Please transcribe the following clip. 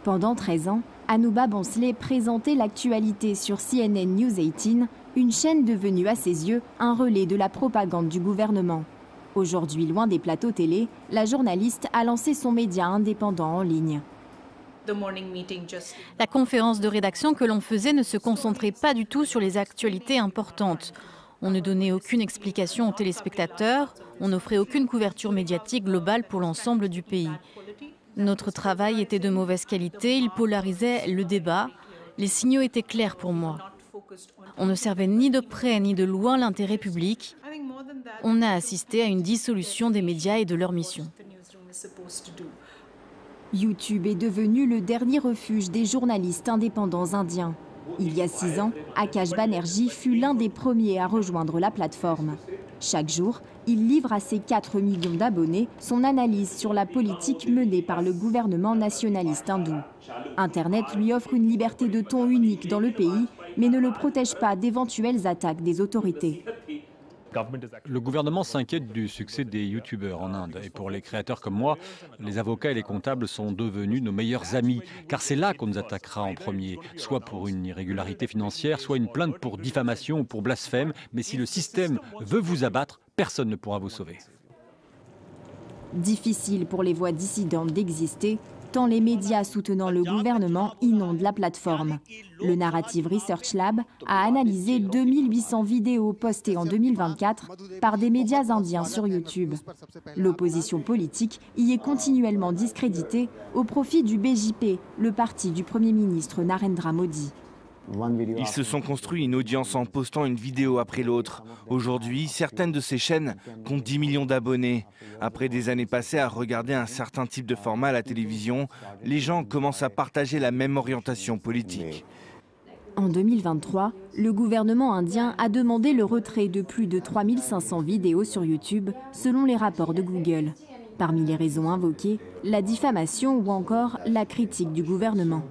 Pendant 13 ans, Anouba Bonsley présentait l'actualité sur CNN News 18, une chaîne devenue à ses yeux un relais de la propagande du gouvernement. Aujourd'hui, loin des plateaux télé, la journaliste a lancé son média indépendant en ligne. La conférence de rédaction que l'on faisait ne se concentrait pas du tout sur les actualités importantes. On ne donnait aucune explication aux téléspectateurs, on n'offrait aucune couverture médiatique globale pour l'ensemble du pays. Notre travail était de mauvaise qualité, il polarisait le débat. Les signaux étaient clairs pour moi. On ne servait ni de près ni de loin l'intérêt public. On a assisté à une dissolution des médias et de leur mission. YouTube est devenu le dernier refuge des journalistes indépendants indiens. Il y a 6 ans, Akash Banerjee fut l'un des premiers à rejoindre la plateforme. Chaque jour, il livre à ses 4 millions d'abonnés son analyse sur la politique menée par le gouvernement nationaliste hindou. Internet lui offre une liberté de ton unique dans le pays, mais ne le protège pas d'éventuelles attaques des autorités. Le gouvernement s'inquiète du succès des youtubeurs en Inde. Et pour les créateurs comme moi, les avocats et les comptables sont devenus nos meilleurs amis. Car c'est là qu'on nous attaquera en premier, soit pour une irrégularité financière, soit une plainte pour diffamation ou pour blasphème. Mais si le système veut vous abattre, personne ne pourra vous sauver. Difficile pour les voix dissidentes d'exister, tant les médias soutenant le gouvernement inondent la plateforme. Le Narrative Research Lab a analysé 2800 vidéos postées en 2024 par des médias indiens sur YouTube. L'opposition politique y est continuellement discréditée au profit du BJP, le parti du Premier ministre Narendra Modi. Ils se sont construits une audience en postant une vidéo après l'autre. Aujourd'hui, certaines de ces chaînes comptent 10 millions d'abonnés. Après des années passées à regarder un certain type de format à la télévision, les gens commencent à partager la même orientation politique. En 2023, le gouvernement indien a demandé le retrait de plus de 3500 vidéos sur YouTube, selon les rapports de Google. Parmi les raisons invoquées, la diffamation ou encore la critique du gouvernement.